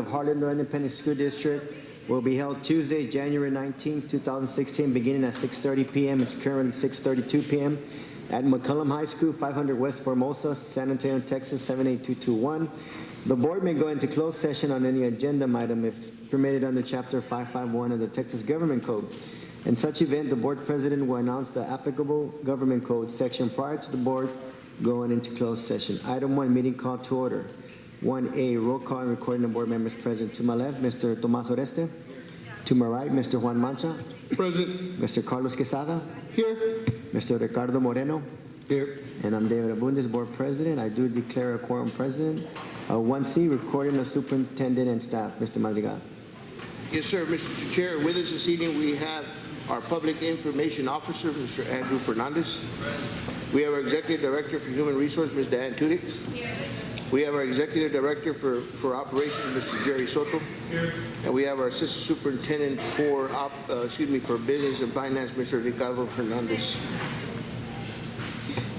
Harlandale Independent School District will be held Tuesday, January 19th, 2016, beginning at 6:30 p.m. It's currently 6:32 p.m. at McCollum High School, 500 West Formosa, San Antonio, Texas, 78221. The board may go into closed session on any agenda item if permitted under Chapter 551 of the Texas Government Code. In such event, the board president will announce the applicable government code section prior to the board going into closed session. Item 1, meeting call to order. 1A, roll call and recording the board members present. To my left, Mr. Tomas Oreste. To my right, Mr. Juan Mancha. Present. Mr. Carlos Quesada. Here. Mr. Ricardo Moreno. Here. And I'm David Abundis, board president. I do declare a quorum present. 1C, recording the superintendent and staff. Mr. Madrigal. Yes, sir. Mr. Chair, with us this evening we have our Public Information Officer, Mr. Andrew Fernandez. We have our Executive Director for Human Resources, Ms. Diane Tudyk. We have our Executive Director for Operations, Mr. Jerry Soto. Here. And we have our Assistant Superintendent for Business and Finance, Mr. Ricardo Hernandez.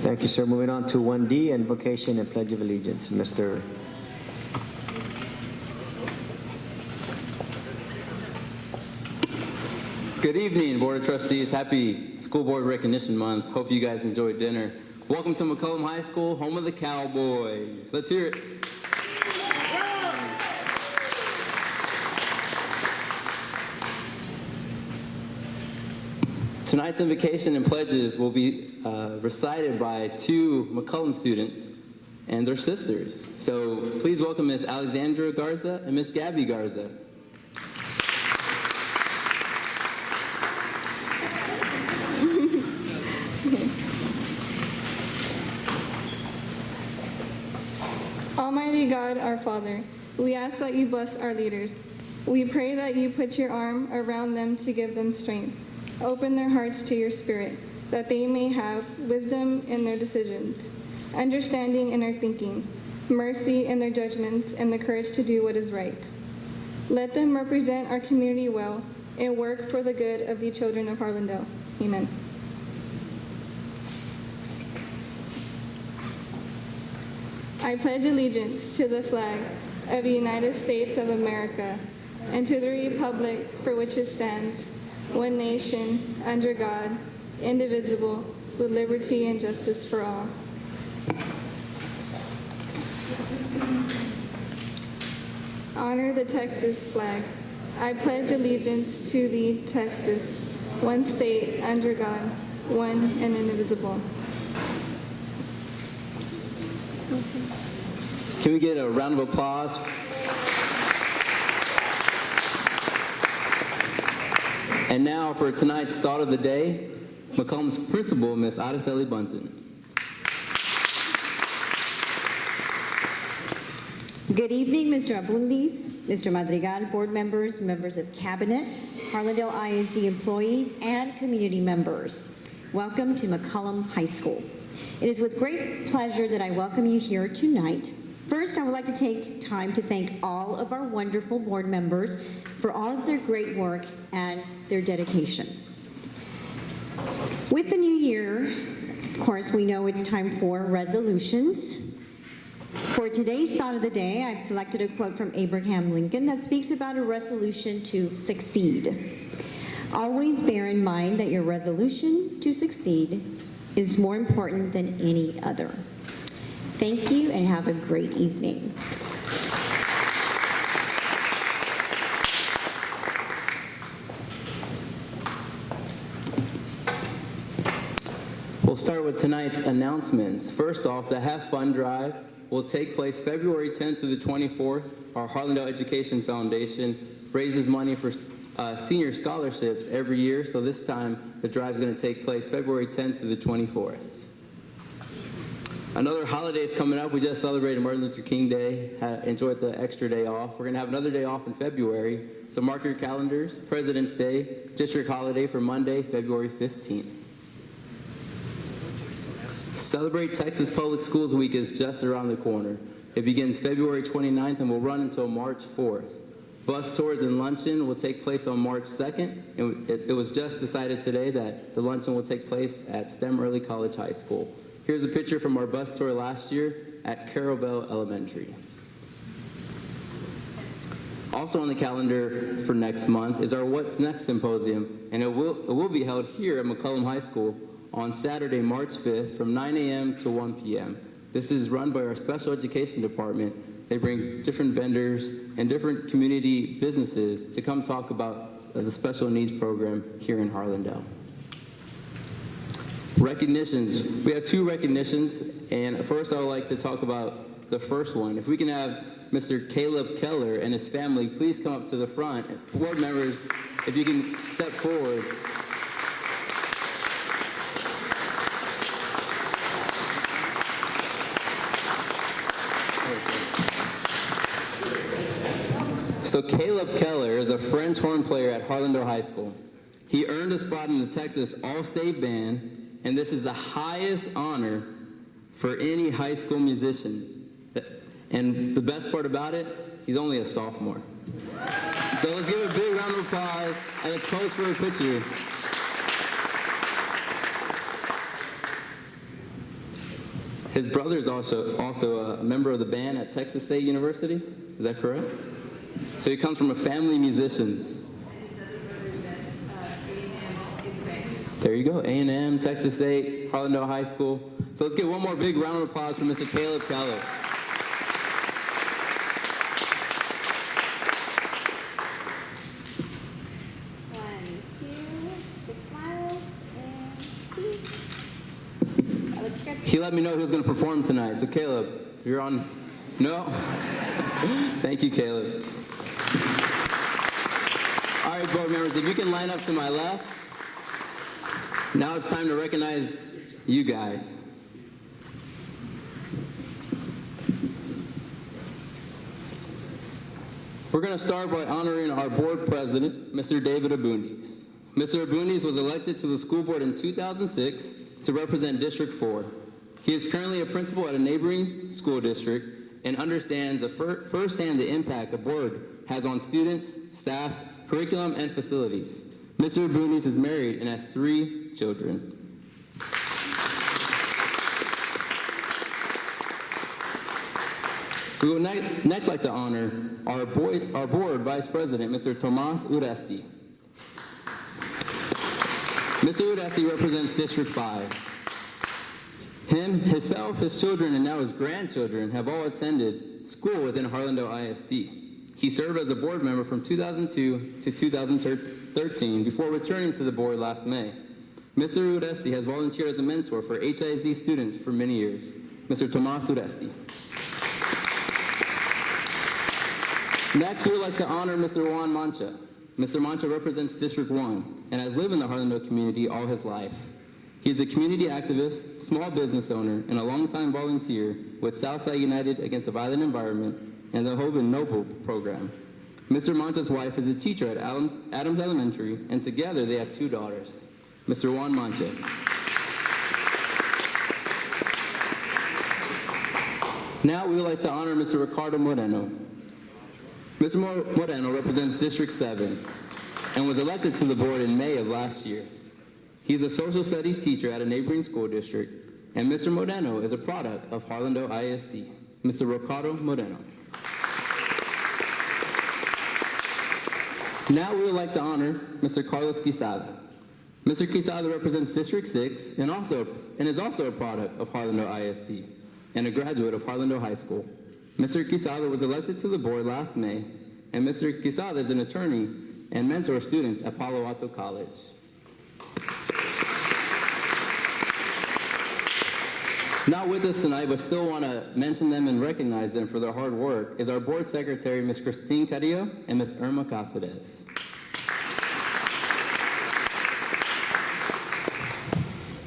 Thank you, sir. Moving on to 1D, invocation and pledge of allegiance. Mr. Good evening, Board of Trustees. Happy School Board Recognition Month. Hope you guys enjoyed dinner. Welcome to McCollum High School, home of the Cowboys. Let's hear it. Tonight's invocation and pledges will be recited by two McCollum students and their sisters. So please welcome Miss Alexandra Garza and Miss Gabby Garza. Almighty God, our Father, we ask that you bless our leaders. We pray that you put your arm around them to give them strength. Open their hearts to your spirit, that they may have wisdom in their decisions, understanding in their thinking, mercy in their judgments, and the courage to do what is right. Let them represent our community well and work for the good of the children of Harlandale. Amen. I pledge allegiance to the flag of the United States of America and to the republic for which it stands, one nation, under God, indivisible, with liberty and justice for all. Honor the Texas flag. I pledge allegiance to the Texas, one state, under God, one and indivisible. Can we get a round of applause? And now for tonight's thought of the day, McCollum's principal, Miss Araceli Bunsen. Good evening, Mr. Abundis, Mr. Madrigal, board members, members of cabinet, Harlandale ISD employees, and community members. Welcome to McCollum High School. It is with great pleasure that I welcome you here tonight. First, I would like to take time to thank all of our wonderful board members for all of their great work and their dedication. With the new year, of course, we know it's time for resolutions. For today's thought of the day, I've selected a quote from Abraham Lincoln that speaks about a resolution to succeed. Always bear in mind that your resolution to succeed is more important than any other. Thank you and have a great evening. We'll start with tonight's announcements. First off, the Have Fun Drive will take place February 10th through the 24th. Our Harlandale Education Foundation raises money for senior scholarships every year, so this time the drive is going to take place February 10th through the 24th. Another holiday is coming up. We just celebrated Martin Luther King Day. Enjoyed the extra day off. We're going to have another day off in February. So mark your calendars. President's Day, district holiday for Monday, February 15th. Celebrate Texas Public Schools Week is just around the corner. It begins February 29th and will run until March 4th. Bus tours and luncheon will take place on March 2nd. And it was just decided today that the luncheon will take place at STEM Early College High School. Here's a picture from our bus tour last year at Carol Bell Elementary. Also on the calendar for next month is our What's Next Symposium, and it will be held here at McCollum High School on Saturday, March 5th from 9 a.m. to 1 p.m. This is run by our special education department. They bring different vendors and different community businesses to come talk about the special needs program here in Harlandale. Recognitions. We have 2 recognitions, and first I would like to talk about the first one. If we can have Mr. Caleb Keller and his family please come up to the front. Board members, if you can step forward. So Caleb Keller is a French horn player at Harlandale High School. He earned a spot in the Texas All-State Band, and this is the highest honor for any high school musician. And the best part about it, he's only a sophomore. So let's give a big round of applause, and let's pose for a picture. His brother is also a member of the band at Texas State University. Is that correct? So he comes from a family of musicians. There you go, A&M, Texas State, Harlandale High School. So let's get one more big round of applause for Mr. Caleb Keller. One, two, big smiles, and 2. That looks good. He let me know he was going to perform tonight. So Caleb, you're on. No? Thank you, Caleb. All right, board members, if you can line up to my left. Now it's time to recognize you guys. We're going to start by honoring our board president, Mr. David Abundis. Mr. Abundis was elected to the school board in 2006 to represent District 4. He is currently a principal at a neighboring school district and understands firsthand the impact a board has on students, staff, curriculum, and facilities. Mr. Abundis is married and has 3 children. We would next like to honor our board vice president, Mr. Tomas Uresti. Mr. Uresti represents District 5. Himself, his children, and now his grandchildren have all attended school within Harlandale ISD. He served as a board member from 2002 to 2013 before returning to the board last May. Mr. Uresti has volunteered as a mentor for HISD students for many years. Mr. Tomas Uresti. Next, we would like to honor Mr. Juan Mancha. Mr. Mancha represents District 1 and has lived in the Harlandale community all his life. He is a community activist, small business owner, and a longtime volunteer with Southside United Against a Violent Environment and the Hope and Noble program. Mr. Mancha's wife is a teacher at Adams Elementary, and together they have 2 daughters. Mr. Juan Mancha. Now we would like to honor Mr. Ricardo Moreno. Mr. Moreno represents District 7 and was elected to the board in May of last year. He's a social studies teacher at a neighboring school district, and Mr. Moreno is a product of Harlandale ISD. Mr. Ricardo Moreno. Now we would like to honor Mr. Carlos Quisada. Mr. Quisada represents District 6 and is also a product of Harlandale ISD and a graduate of Harlandale High School. Mr. Quisada was elected to the board last May, and Mr. Quisada is an attorney and mentors students at Palo Alto College. Not with us tonight, but still want to mention them and recognize them for their hard work, is our board secretary, Ms. Christine Carrillo and Ms. Irma Cáceres.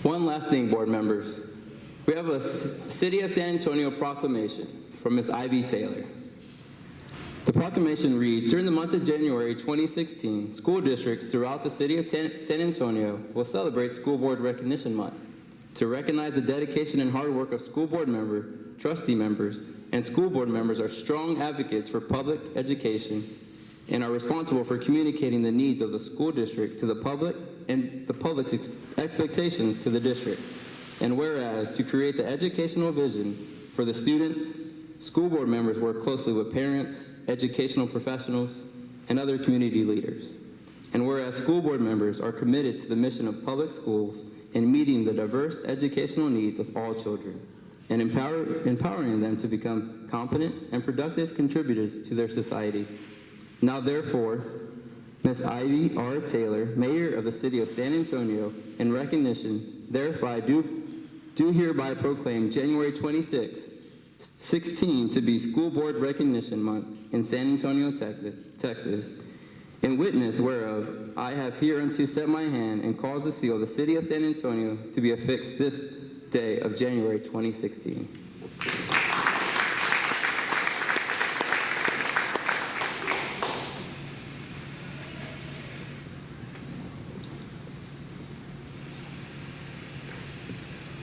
One last thing, board members. We have a City of San Antonio proclamation from Ms. Ivy Taylor. The proclamation reads, during the month of January 2016, school districts throughout the City of San Antonio will celebrate School Board Recognition Month to recognize the dedication and hard work of school board members, trustee members, and school board members are strong advocates for public education and are responsible for communicating the needs of the school district to the public and the public's expectations to the district. And whereas, to create the educational vision for the students, school board members work closely with parents, educational professionals, and other community leaders. And whereas school board members are committed to the mission of public schools in meeting the diverse educational needs of all children and empowering them to become competent and productive contributors to their society. Now therefore, Ms. Ivy R. Taylor, Mayor of the City of San Antonio, in recognition, therefore do hereby proclaim January 26, 16 to be School Board Recognition Month in San Antonio, Texas. In witness whereof, I have hereunto set my hand and caused the seal of the City of San Antonio to be affixed this day of January 2016.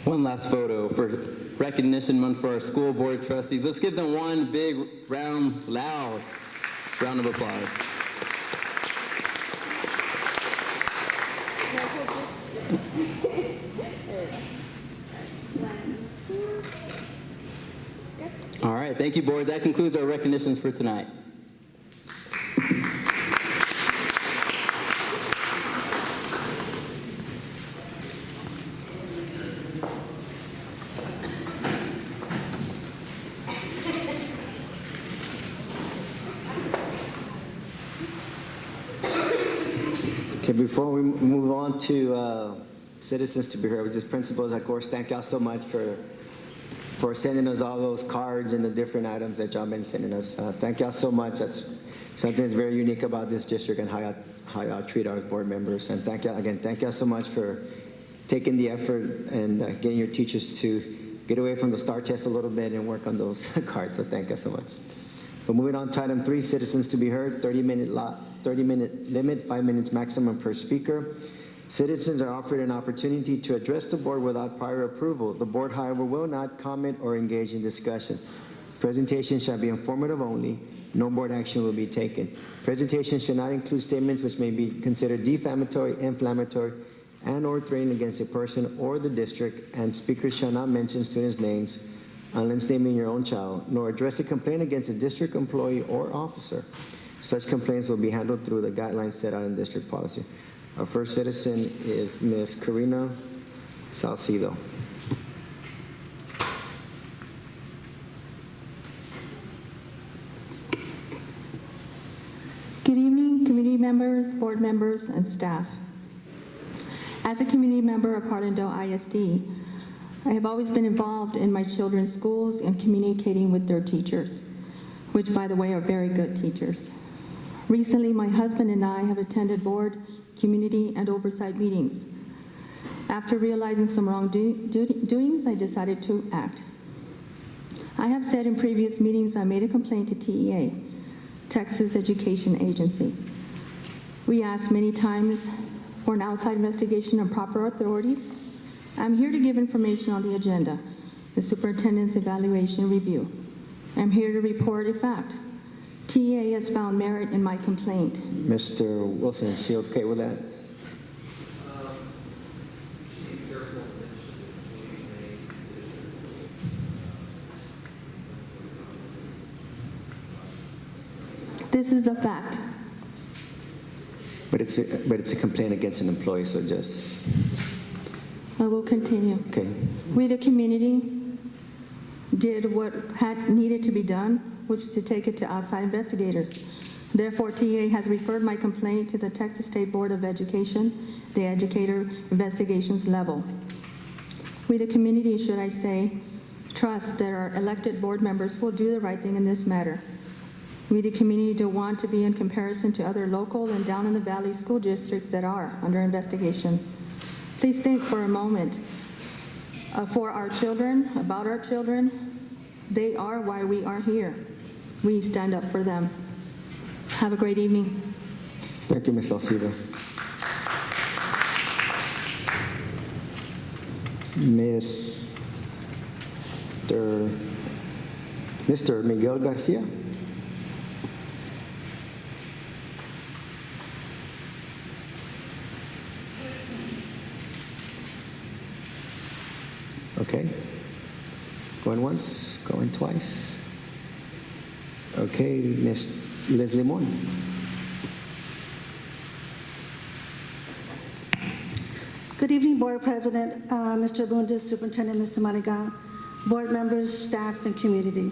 One last photo for Recognition Month for our school board trustees. Let's give them one big, round, loud round of applause. All right, thank you, board. That concludes our recognitions for tonight. Okay, before we move on to citizens to be heard, with just principals, of course, thank y'all so much for sending us all those cards and the different items that y'all been sending us. Thank y'all so much. That's something that's very unique about this district and how y'all treat our board members. And thank y'all so much for taking the effort and getting your teachers to get away from the STAR test a little bit and work on those cards. So thank you so much. But moving on to item 3, citizens to be heard, 30-minute limit, 5 minutes maximum per speaker. Citizens are offered an opportunity to address the board without prior approval. The board, however, will not comment or engage in discussion. Presentation shall be informative only. No board action will be taken. Presentation should not include statements which may be considered defamatory, inflammatory, and/or threatening against a person or the district, and speakers shall not mention students' names unless naming your own child, nor address a complaint against a district employee or officer. Such complaints will be handled through the guidelines set out in district policy. Our first citizen is Ms. Karina Salcido. Good evening, community members, board members, and staff. As a community member of Harlandale ISD, I have always been involved in my children's schools and communicating with their teachers, which, by the way, are very good teachers. Recently, my husband and I have attended board, community, and oversight meetings. After realizing some wrongdoings, I decided to act. I have said in previous meetings I made a complaint to TEA, Texas Education Agency. We asked many times for an outside investigation and proper authorities. I'm here to give information on the agenda, the superintendent's evaluation review. I'm here to report a fact. TEA has found merit in my complaint. Mr. Wilson, is she okay with that? This is a fact. But it's a complaint against an employee, so just, I will continue. okay. We, the community, did what had needed to be done, which is to take it to outside investigators. Therefore, TEA has referred my complaint to the Texas State Board of Education, the educator investigations level. We, the community, should I say, trust that our elected board members will do the right thing in this matter. We, the community, don't want to be in comparison to other local and down in the valley school districts that are under investigation. Please think for a moment for our children, about our children. They are why we are here. We stand up for them. Have a great evening. Thank you, Ms. Salcido. Mr. Miguel Garcia. Okay. Going once, going twice. Okay, Ms. Liz Limon. Good evening, Board President, Mr. Abundis, Superintendent, Mr. Marigal, board members, staff, and community.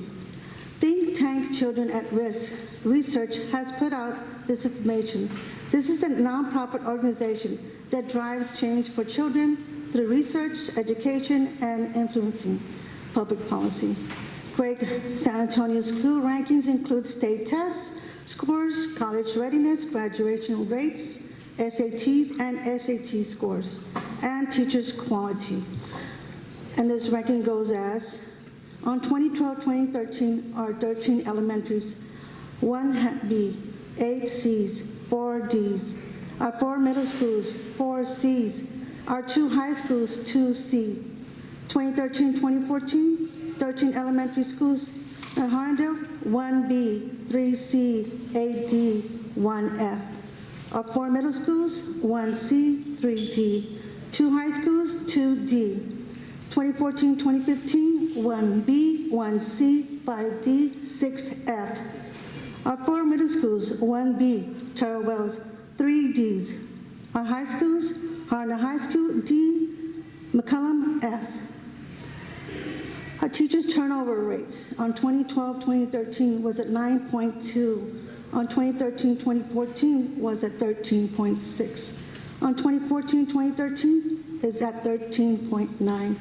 Think Tank Children at Risk Research has put out this information. This is a nonprofit organization that drives change for children through research, education, and influencing public policy. Great San Antonio school rankings include state tests, scores, college readiness, graduation rates, SATs and SAT scores, and teachers' quality. And this ranking goes as, on 2012-2013, our 13 elementaries, 1 B, 8 Cs, 4 Ds, our 4 middle schools, 4 Cs, our 2 high schools, 2 C. 2013-2014, 13 elementary schools in Harlandale, 1 B, 3 C, 8 D, 1 F. Our 4 middle schools, 1 C, 3 D. 2 high schools, 2 D. 2014-2015, 1 B, 1 C, 5 D, 6 F. Our 4 middle schools, 1 B, Terrell Wells, 3 Ds. Our high schools, Harlandale High School, D, McCullum, F. Our teachers' turnover rates on 2012-2013 was at 9.2. On 2013-2014 was at 13.6. On 2014-2013 is at 13.9.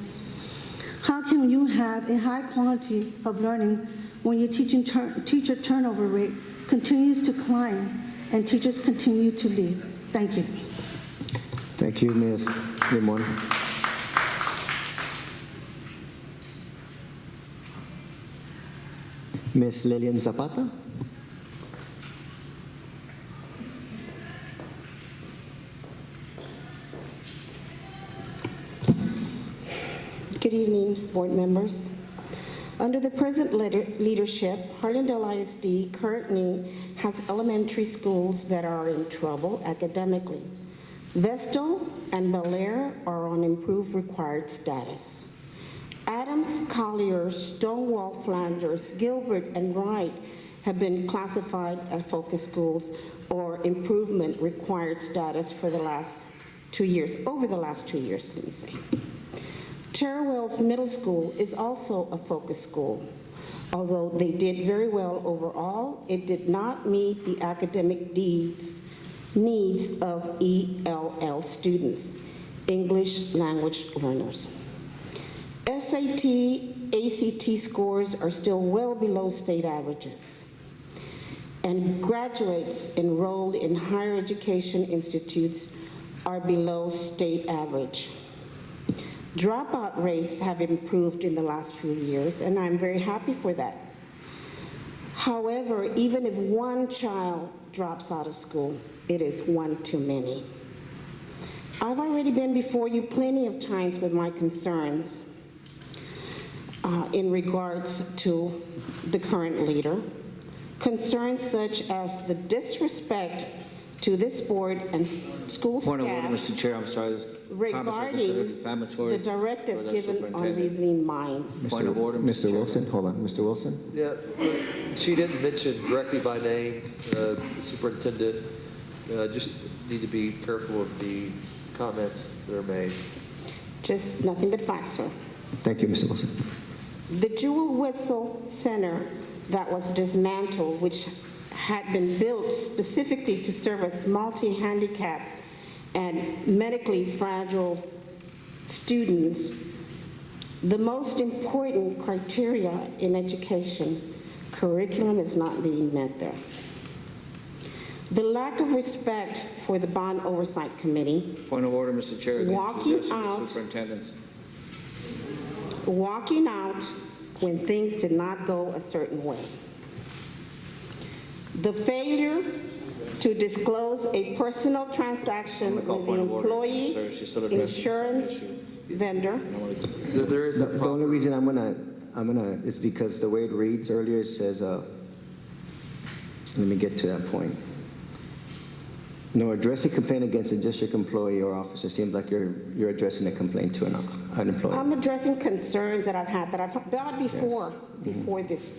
How can you have a high quality of learning when your teacher turnover rate continues to climb and teachers continue to leave? Thank you. Thank you, Ms. Limon. Ms. Lillian Zapata. Good evening, board members. Under the present leadership, Harlandale ISD currently has elementary schools that are in trouble academically. Vestal and Bel Air are on improved required status. Adams, Collier, Stonewall, Flanders, Gilbert, and Wright have been classified as focus schools or improvement required status for the last 2 years, over the last 2 years, let me say. Terrell Middle School is also a focus school. Although they did very well overall, it did not meet the academic needs of ELL students, English language learners. SAT, ACT scores are still well below state averages. And graduates enrolled in higher education institutes are below state average. Dropout rates have improved in the last few years, and I'm very happy for that. However, even if one child drops out of school, it is one too many. I've already been before you plenty of times with my concerns in regards to the current leader. Concerns such as the disrespect to this board and school staff. Point of order, Mr. Chair, I'm sorry. Regarding the directive given on reasoning minds. Point of order, Mr. Wilson, hold on. Mr. Wilson? Yeah, she didn't mention directly by name, the superintendent. Just need to be careful of the comments that are made. Just nothing but facts, sir. Thank you, Mr. Wilson. The Jewel Wetzel Center that was dismantled, which had been built specifically to serve as multi-handicapped and medically fragile students, the most important criteria in education, curriculum is not being met there. The lack of respect for the Bond Oversight Committee. Point of order, Mr. Chair. Walking out when things did not go a certain way. The failure to disclose a personal transaction with the employee insurance vendor. There is The only reason I'm gonna is because the way it reads earlier, it says, let me get to that point. No, addressing complaint against a district employee or officer seems like you're addressing a complaint to an employee. I'm addressing concerns that I've had, that I've brought before this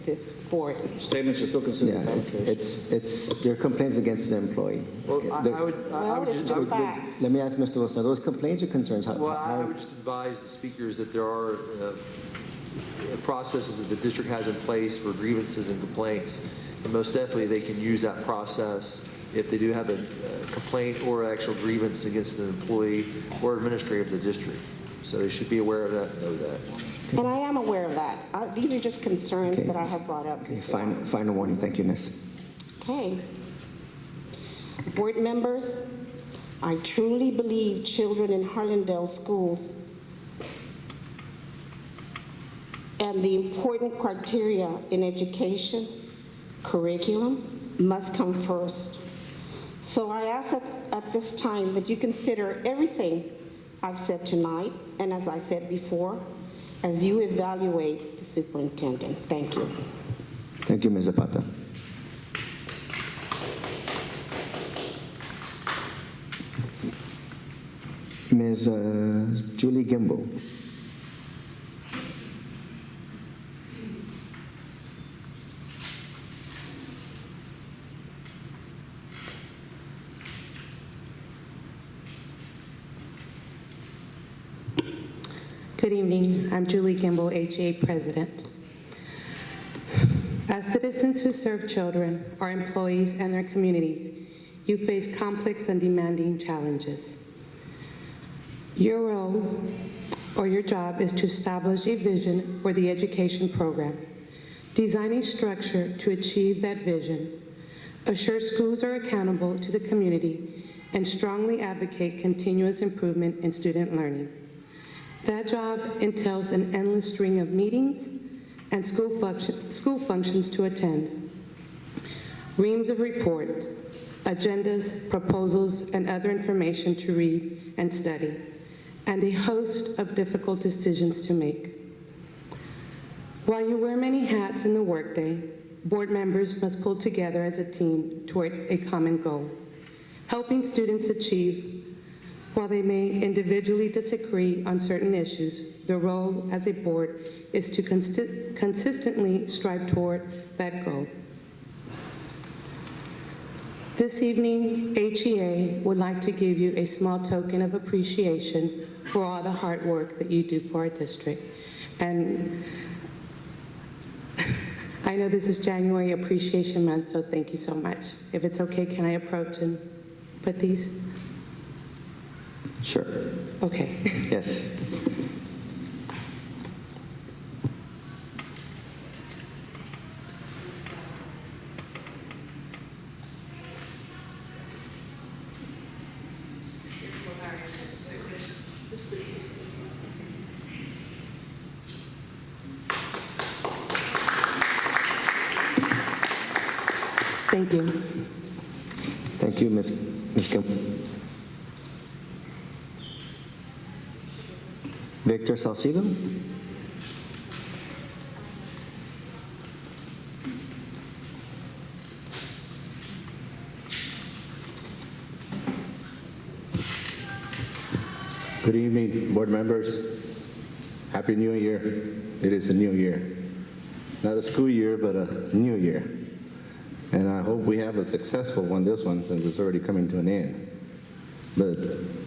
board. Statements are still considered Yeah, factual. it's your complaints against the employee. Well, The- I Well, would it's just, just facts. Let me ask Mr. Wilson, are those complaints or concerns? well, I would just advise the speakers that there are processes that the district has in place for grievances and complaints, and most definitely they can use that process if they do have a complaint or actual grievance against an employee or administrator of the district. So they should be aware of that, know that. And I am aware of that. These are just concerns Okay. that I have brought up. Okay, before. final warning. Thank you, miss. Okay. Board members, I truly believe children in Harlandale schools and the important criteria in education, curriculum, must come first. So I ask at this time that you consider everything I've said tonight, and as I said before, as you evaluate the superintendent. Thank you. Thank you, Ms. Zapata. Ms. Julie Gimble. Good evening. I'm Julie Gimble, HA President. As citizens who serve children, our employees, and their communities, you face complex and demanding challenges. Your role or your job is to establish a vision for the education program, design a structure to achieve that vision, assure schools are accountable to the community, and strongly advocate continuous improvement in student learning. That job entails an endless string of meetings and school functions to attend, reams of reports, agendas, proposals, and other information to read and study, and a host of difficult decisions to make. While you wear many hats in the workday, board members must pull together as a team toward a common goal, helping students achieve. While they may individually disagree on certain issues, the role as a board is to consistently strive toward that goal. This evening, HEA would like to give you a small token of appreciation for all the hard work that you do for our district. And I know this is January Appreciation Month, so thank you so much. If it's okay, can I approach and put these? Sure. Okay. Yes. Thank you. Thank you, Ms. Gimble. Victor Salcido. Good evening, board members. Happy New Year. It is a new year. Not a school year, but a new year. And I hope we have a successful one, this one, since it's already coming to an end. But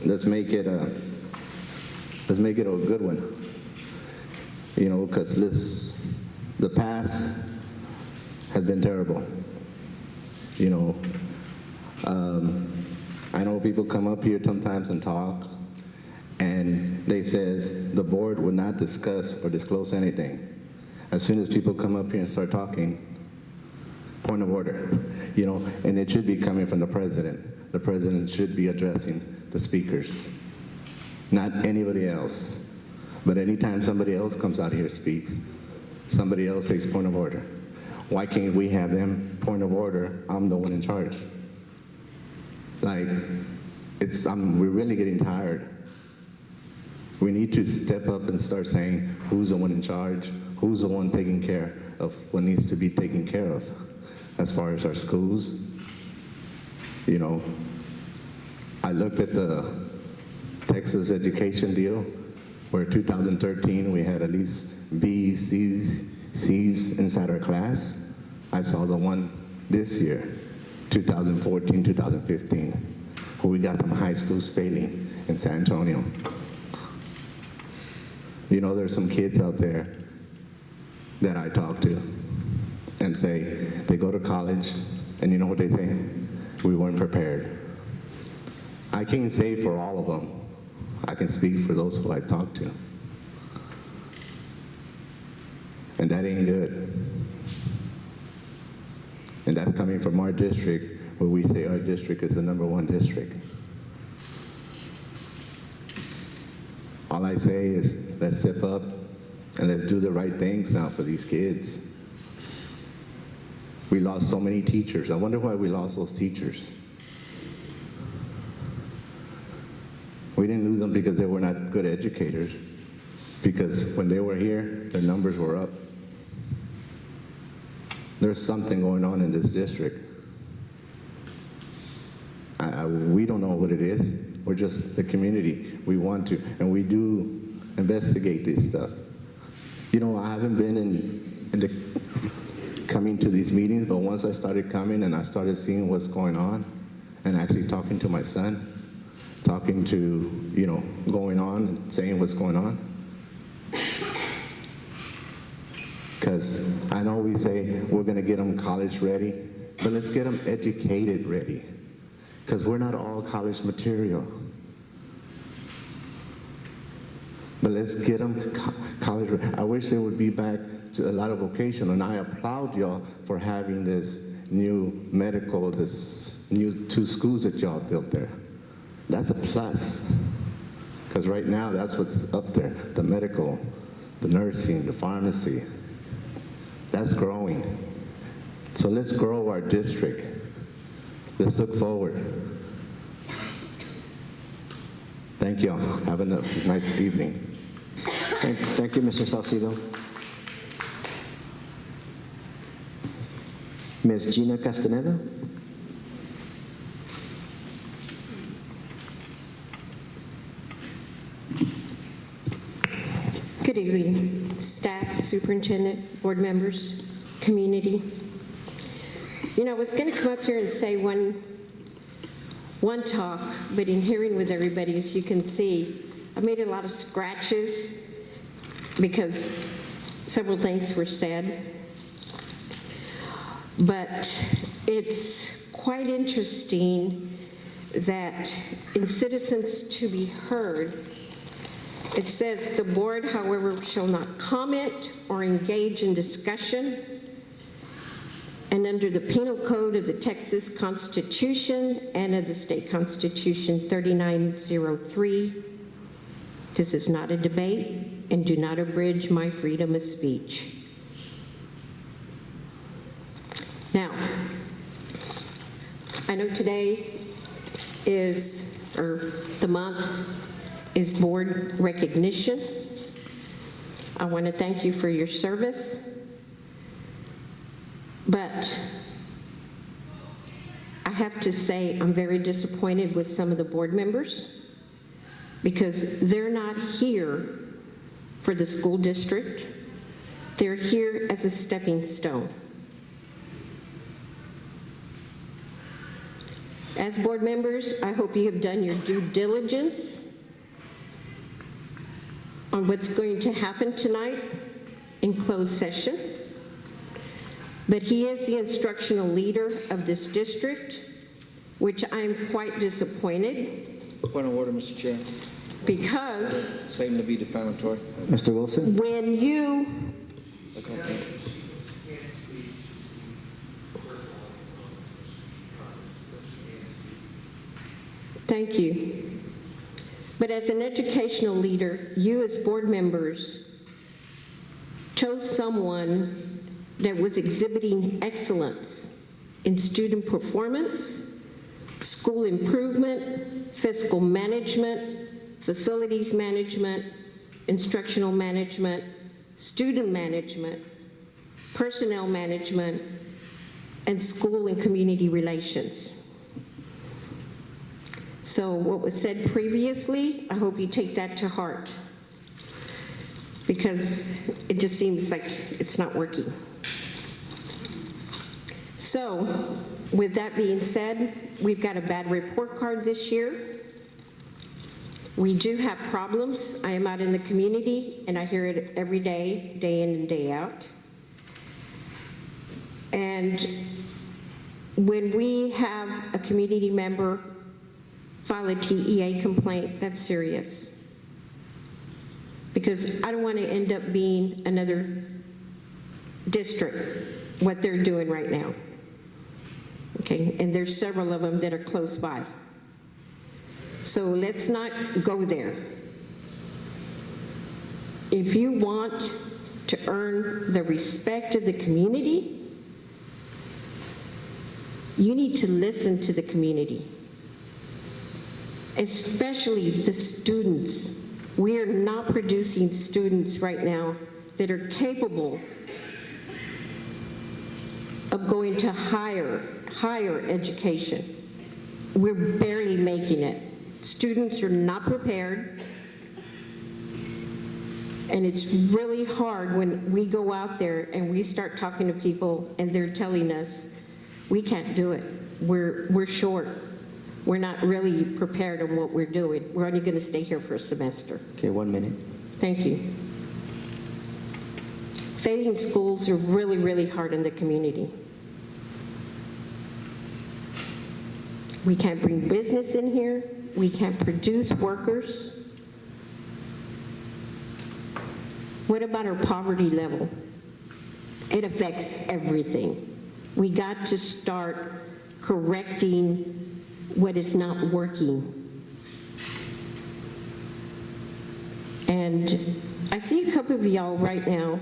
let's make it a good one. You know, because the past has been terrible. You know, I know people come up here sometimes and talk, and they says the board would not discuss or disclose anything. As soon as people come up here and start talking, point of order, you know, and it should be coming from the president. The president should be addressing the speakers, not anybody else. But anytime somebody else comes out here and speaks, somebody else says point of order. Why can't we have them point of order? I'm the one in charge. Like, we're really getting tired. We need to step up and start saying who's the one in charge, who's the one taking care of what needs to be taken care of as far as our schools, you know. I looked at the Texas education deal, where 2013 we had at least B's, C's inside our class. I saw the one this year, 2014, 2015, where we got from high schools failing in San Antonio. You know, there's some kids out there that I talk to and say, they go to college, and you know what they say? We weren't prepared. I can't say for all of them. I can speak for those who I talk to. And that ain't good. And that's coming from our district, where we say our district is the #1 district. All I say is, let's step up and let's do the right things now for these kids. We lost so many teachers. I wonder why we lost those teachers. We didn't lose them because they were not good educators, because when they were here, their numbers were up. There's something going on in this district. We don't know what it is. We're just the community. We want to, and we do investigate this stuff. You know, I haven't been coming to these meetings, but once I started coming and I started seeing what's going on, and actually talking to my son, talking to, you know, going on and saying what's going on. Because I know we say we're going to get them college ready, but let's get them educated ready. Because we're not all college material. But let's get them college ready. I wish they would be back to a lot of vocational, and I applaud y'all for having this new medical, this new 2 schools that y'all built there. That's a plus, because right now that's what's up there, the medical, the nursing, the pharmacy. That's growing. So let's grow our district. Let's look forward. Thank you all. Have a nice evening. Thank you, Mr. Salcido. Ms. Gina Castaneda. Good evening, staff, superintendent, board members, community. You know, I was going to come up here and say one talk, but in hearing with everybody, as you can see, I made a lot of scratches because several things were said. But it's quite interesting that in Citizens to be Heard, it says the board, however, shall not comment or engage in discussion. And under the Penal Code of the Texas Constitution and of the State Constitution 3903, this is not a debate and do not abridge my freedom of speech. Now, I know today is, or the month is board recognition. I want to thank you for your service, but I have to say I'm very disappointed with some of the board members because they're not here for the school district. They're here as a stepping stone. As board members, I hope you have done your due diligence on what's going to happen tonight in closed session. But he is the instructional leader of this district, which I'm quite disappointed. Point of order, Mr. Chair. Because Saying to be defamatory. Mr. Wilson? when you Okay. Thank you. But as an educational leader, you as board members chose someone that was exhibiting excellence in student performance, school improvement, fiscal management, facilities management, instructional management, student management, personnel management, and school and community relations. So what was said previously, I hope you take that to heart, because it just seems like it's not working. So with that being said, we've got a bad report card this year. We do have problems. I am out in the community, and I hear it every day, day in and day out. And when we have a community member file a TEA complaint, that's serious. Because I don't want to end up being another district, what they're doing right now. Okay, and there's several of them that are close by. So let's not go there. If you want to earn the respect of the community, you need to listen to the community, especially the students. We are not producing students right now that are capable of going to higher education. We're barely making it. Students are not prepared, and it's really hard when we go out there and we start talking to people and they're telling us, we can't do it. We're short. We're not really prepared on what we're doing. We're only going to stay here for a semester. Okay, 1 minute. Thank you. Failing schools are really, really hard in the community. We can't bring business in here. We can't produce workers. What about our poverty level? It affects everything. We got to start correcting what is not working. And I see a couple of y'all right now,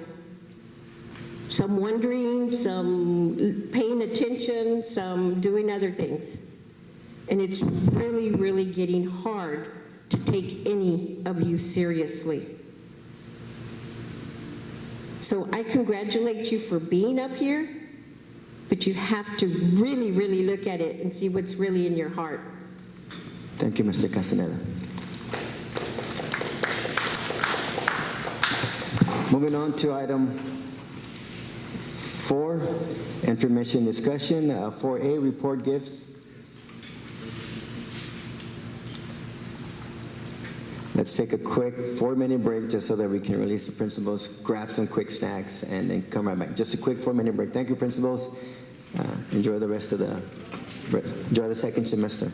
some wondering, some paying attention, some doing other things. And it's really, really getting hard to take any of you seriously. So I congratulate you for being up here, but you have to really, really look at it and see what's really in your heart. Thank you, Mr. Castaneda. Moving on to item 4, information discussion. 4A, report gifts. Let's take a quick 4-minute break just so that we can release the principals, grab some quick snacks, and then come right back. Just a quick 4-minute break. Thank you, principals. Enjoy the second semester.